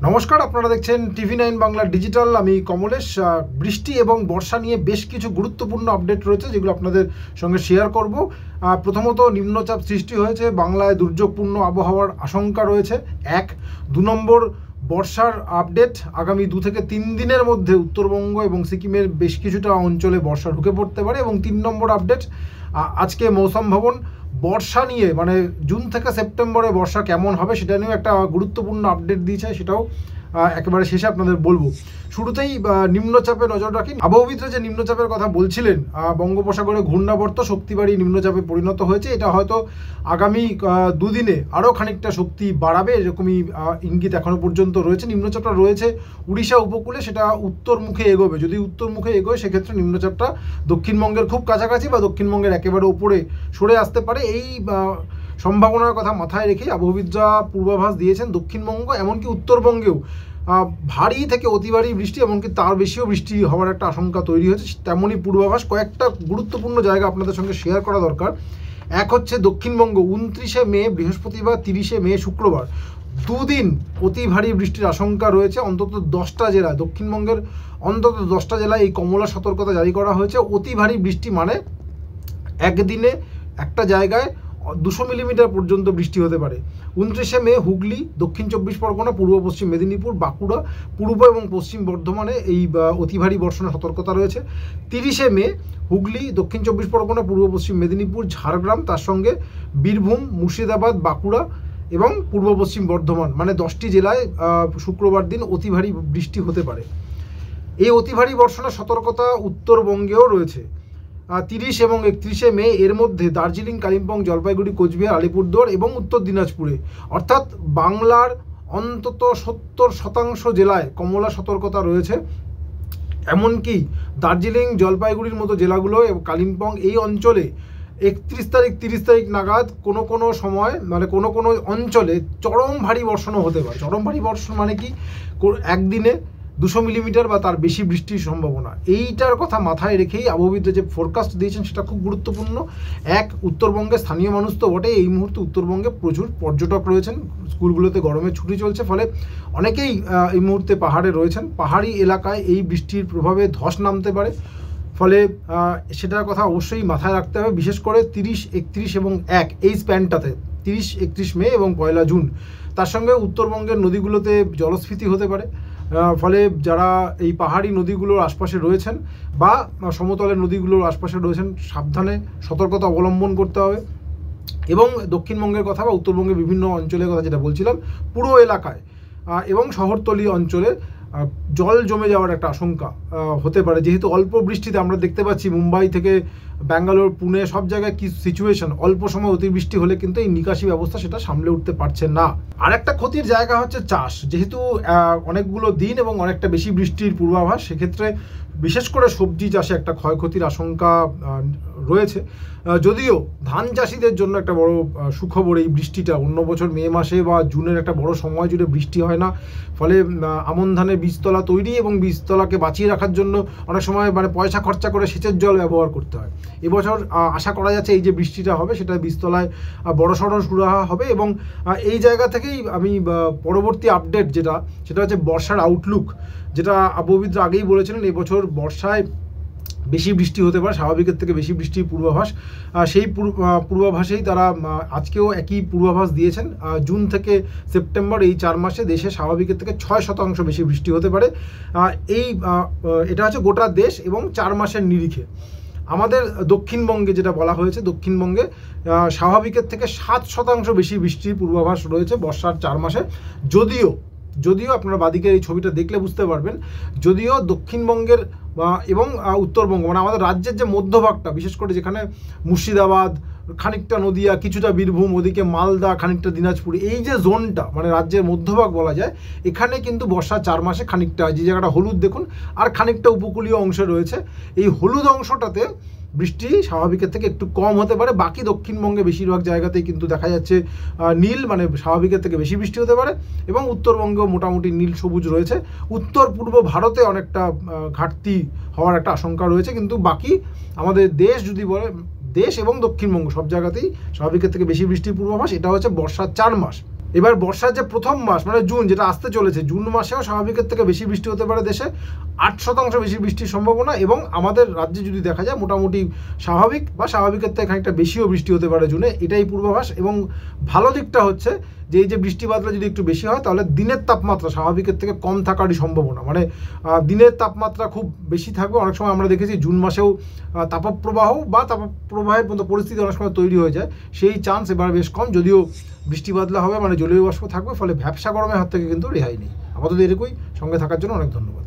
নমস্কার, আপনারা দেখছেন TV9 বাংলা ডিজিটাল। আমি কমলেশ। বৃষ্টি এবং বর্ষা নিয়ে বেশ কিছু গুরুত্বপূর্ণ আপডেট রয়েছে যেগুলো আপনাদের সঙ্গে শেয়ার করব। প্রথমত, নিম্নচাপ সৃষ্টি হয়েছে, বাংলায় দুর্যোগপূর্ণ আবহাওয়ার আশঙ্কা রয়েছে। 2 নম্বর, বর্ষার আপডেট। আগামী 2 থেকে 3 দিনের মধ্যে উত্তরবঙ্গ এবং সিকিমের বেশ কিছুটা অঞ্চলে বর্ষা ঢুকে পড়তে পারে। এবং 3 নম্বর আপডেট, আজকে মৌসুম ভবন বর্ষা নিয়ে মানে জুন থেকে সেপ্টেম্বরে বর্ষা কেমন হবে সেটা নিয়েও একটা গুরুত্বপূর্ণ আপডেট দিয়েছে, সেটাও একেবারে শেষে আপনাদের বলবো। শুরুতেই নিম্নচাপে নজর রাখি। আবহবিদরা যে নিম্নচাপের কথা বলছিলেন, বঙ্গোপসাগরে ঘূর্ণাবর্ত শক্তি বাড়িয়ে নিম্নচাপে পরিণত হয়েছে। এটা হয়তো আগামী 2 দিনে আরও খানিকটা শক্তি বাড়াবে, এরকমই ইঙ্গিত এখনো পর্যন্ত রয়েছে। নিম্নচাপটা রয়েছে উড়িষ্যা উপকূলে, সেটা উত্তরমুখে এগোবে। যদি উত্তরমুখে এগোয় সেক্ষেত্রে নিম্নচাপটা দক্ষিণবঙ্গের খুব কাছাকাছি বা দক্ষিণবঙ্গের একেবারে উপরে সরে আসতে পারে। এই সম্ভাবনার কথা মাথায় রেখেই আবহবিদরা পূর্বাভাস দিয়েছেন দক্ষিণবঙ্গ এমনকি উত্তরবঙ্গেও ভারী থেকে অতি ভারী বৃষ্টি, এমনকি তার বেশিও বৃষ্টি হওয়ার একটা আশঙ্কা তৈরি হয়েছে। তেমনই পূর্বাভাস কয়েকটা গুরুত্বপূর্ণ জায়গা আপনাদের সঙ্গে শেয়ার করা দরকার। এক হচ্ছে দক্ষিণবঙ্গ, 29শে মে বৃহস্পতিবার, 30শে মে শুক্রবার, 2 দিন অতি ভারী বৃষ্টির আশঙ্কা রয়েছে। অন্তত 10টা জেলায়, দক্ষিণবঙ্গের অন্তত 10টা জেলায় এই কমলা সতর্কতা জারি করা হয়েছে। অতি ভারী বৃষ্টি মানে একদিনে একটা জায়গায় 200 মিলিমিটার পর্যন্ত বৃষ্টি হতে পারে। 29শে মে হুগলি, দক্ষিণ 24 পরগনা, পূর্ব পশ্চিম মেদিনীপুর, বাঁকুড়া, পূর্ব এবং পশ্চিম বর্ধমানে এই অতি ভারী বর্ষণের সতর্কতা রয়েছে। 30শে মে হুগলি, দক্ষিণ 24 পরগনা, পূর্ব পশ্চিম মেদিনীপুর, ঝাড়গ্রাম, তার সঙ্গে বীরভূম, মুর্শিদাবাদ, বাঁকুড়া এবং পূর্ব পশ্চিম বর্ধমান, মানে 10টি জেলায় শুক্রবার দিন অতি ভারী বৃষ্টি হতে পারে। এই অতি ভারী বর্ষণের সতর্কতা উত্তরবঙ্গেও রয়েছে। 30 এবং 31শে মে এর মধ্যে দার্জিলিং, কালিম্পং, জলপাইগুড়ি, কোচবিহার, আলিপুরদুয়ার এবং উত্তর দিনাজপুরে, অর্থাৎ বাংলার অন্তত 70% জেলায় কমলা সতর্কতা রয়েছে। এমনকি দার্জিলিং, জলপাইগুড়ির মতো জেলাগুলো এবং কালিম্পং এই অঞ্চলে 31 তারিখ 30 তারিখ নাগাদ কোনো সময় মানে কোনো অঞ্চলে চরম ভারী বর্ষণও হতে পারে। চরম ভারী বর্ষণ মানে কি, একদিনে 200 মিলিমিটার বা তার বেশি বৃষ্টির সম্ভাবনা। এইটার কথা মাথায় রেখেই আবহবিদরা যে ফোরকাস্ট দিয়েছেন সেটা খুব গুরুত্বপূর্ণ। উত্তরবঙ্গে স্থানীয় মানুষ তো বটে, এই মুহূর্তে উত্তরবঙ্গে প্রচুর পর্যটক রয়েছেন, স্কুলগুলোতে গরমের ছুটি চলছে, ফলে অনেকেই এই মুহূর্তে পাহাড়ে রয়েছেন। পাহাড়ি এলাকায় এই বৃষ্টির প্রভাবে ধস নামতে পারে, ফলে সেটার কথা অবশ্যই মাথায় রাখতে হবে। বিশেষ করে 30, 31 এবং 1 এই স্প্যানটাতে, 30, 31 মে এবং 1 জুন। তার সঙ্গে উত্তরবঙ্গের নদীগুলোতে জলস্ফীতি হতে পারে, ফলে যারা এই পাহাড়ি নদীগুলোর আশপাশে রয়েছেন বা সমতলের নদীগুলোর আশপাশে রয়েছেন সাবধানে সতর্কতা অবলম্বন করতে হবে। এবং দক্ষিণবঙ্গের কথা বা উত্তরবঙ্গের বিভিন্ন অঞ্চলের কথা যেটা বলছিলাম, পুরো এলাকায় এবং শহরতলি অঞ্চলে জল জমে যাওয়ার একটা আশঙ্কা হতে পারে। যেহেতু অল্প বৃষ্টিতে আমরা দেখতে পাচ্ছি মুম্বাই থেকে ব্যাঙ্গালোর, পুনে সব জায়গায় কি সিচুয়েশন, অল্প সময় অতিবৃষ্টি হলে কিন্তু এই নিকাশি ব্যবস্থা সেটা সামলে উঠতে পারছে না। আর একটা ক্ষতির জায়গা হচ্ছে চাষ। যেহেতু অনেকগুলো দিন এবং অনেকটা বেশি বৃষ্টির পূর্বাভাস, সেক্ষেত্রে বিশেষ করে সবজি চাষে একটা ক্ষয়ক্ষতির আশঙ্কা রয়েছে। যদিও ধান চাষিদের জন্য একটা বড় সুখবর এই বৃষ্টিটা। অন্য বছর মে মাসে বা জুনের একটা বড় সময় জুড়ে বৃষ্টি হয় না, ফলে আমন ধানের বীজতলা তৈরি এবং বীজতলাকে বাঁচিয়ে রাখার জন্য অনেক সময় মানে পয়সা খরচা করে সেচের জল ব্যবহার করতে হয়। এবছর আশা করা যাচ্ছে এই যে বৃষ্টিটা হবে সেটা বীজতলায় বড়সড় সুরাহা হবে। এবং এই জায়গা থেকেই আমি পরবর্তী আপডেট সেটা হচ্ছে বর্ষার আউটলুক, যেটা আবহবিদরা আগেই বলেছিলেন এবছর বর্ষায় বেশি বৃষ্টি হতে পারে, স্বাভাবিকের থেকে বেশি বৃষ্টির পূর্বাভাস। সেই পূর্বাভাসেই তারা আজকেও একই পূর্বাভাস দিয়েছেন। জুন থেকে সেপ্টেম্বর এই 4 মাসে দেশে স্বাভাবিকের থেকে 6% বেশি বৃষ্টি হতে পারে। এটা হচ্ছে গোটা দেশ এবং 4 মাসের নিরিখে। আমাদের দক্ষিণবঙ্গে যেটা বলা হয়েছে, দক্ষিণবঙ্গে স্বাভাবিকের থেকে 7% বেশি বৃষ্টির পূর্বাভাস রয়েছে বর্ষার 4 মাসে। যদিও আপনারা বাদিকের এই ছবিটা দেখলে বুঝতে পারবেন, যদিও দক্ষিণবঙ্গের এবং উত্তরবঙ্গ মানে আমাদের রাজ্যের যে মধ্যভাগটা, বিশেষ করে যেখানে মুর্শিদাবাদ, খানিকটা নদিয়া, কিছুটা বীরভূম, ওদিকে মালদা, খানিকটা দিনাজপুর, এই যে জোনটা মানে রাজ্যের মধ্যভাগ বলা যায়, এখানে কিন্তু বর্ষা 4 মাসে খানিকটা, যে জায়গাটা হলুদ দেখুন, আর খানিকটা উপকূলীয় অংশে রয়েছে। এই হলুদ অংশটাতে বৃষ্টি স্বাভাবিকের থেকে একটু কম হতে পারে। বাকি দক্ষিণবঙ্গে বেশিরভাগ জায়গাতেই কিন্তু দেখা যাচ্ছে নীল, মানে স্বাভাবিকের থেকে বেশি বৃষ্টি হতে পারে। এবং উত্তরবঙ্গেও মোটামুটি নীল সবুজ রয়েছে। উত্তর পূর্ব ভারতে অনেকটা ঘাটতি হওয়ার একটা আশঙ্কা রয়েছে, কিন্তু বাকি আমাদের দেশ যদি বলে, দেশ এবং দক্ষিণবঙ্গ সব জায়গাতেই স্বাভাবিকের থেকে বেশি বৃষ্টির পূর্বাভাস। এটা হচ্ছে বর্ষার 4 মাস। এবার বর্ষার যে প্রথম মাস মানে জুন, যেটা আসতে চলেছে, জুন মাসেও স্বাভাবিকের থেকে বেশি বৃষ্টি হতে পারে দেশে, 8% বেশি বৃষ্টির সম্ভাবনা। এবং আমাদের রাজ্যে যদি দেখা যায় মোটামুটি স্বাভাবিক বা স্বাভাবিকের থেকে খানিকটা বেশিও বৃষ্টি হতে পারে জুনে, এটাই পূর্বাভাস। এবং ভালো দিকটা হচ্ছে যে এই যে বৃষ্টি বাদলা যদি একটু বেশি হয় তাহলে দিনের তাপমাত্রা স্বাভাবিকের থেকে কম থাকারই সম্ভাবনা, মানে দিনের তাপমাত্রা খুব বেশি থাকবে। অনেক সময় আমরা দেখেছি জুন মাসেও তাপপ্রবাহ বা তাপপ্রবাহের মতো পরিস্থিতি অনেক সময় তৈরি হয়ে যায়, সেই চান্স এবার বেশ কম। যদিও বৃষ্টি বাদলা হবে মানে জলীয় বাষ্প থাকবে, ফলে ভ্যাপসা গরমের হাত থেকে কিন্তু রেহাই নেই। আপাতত এটুকুই, সঙ্গে থাকার জন্য অনেক ধন্যবাদ।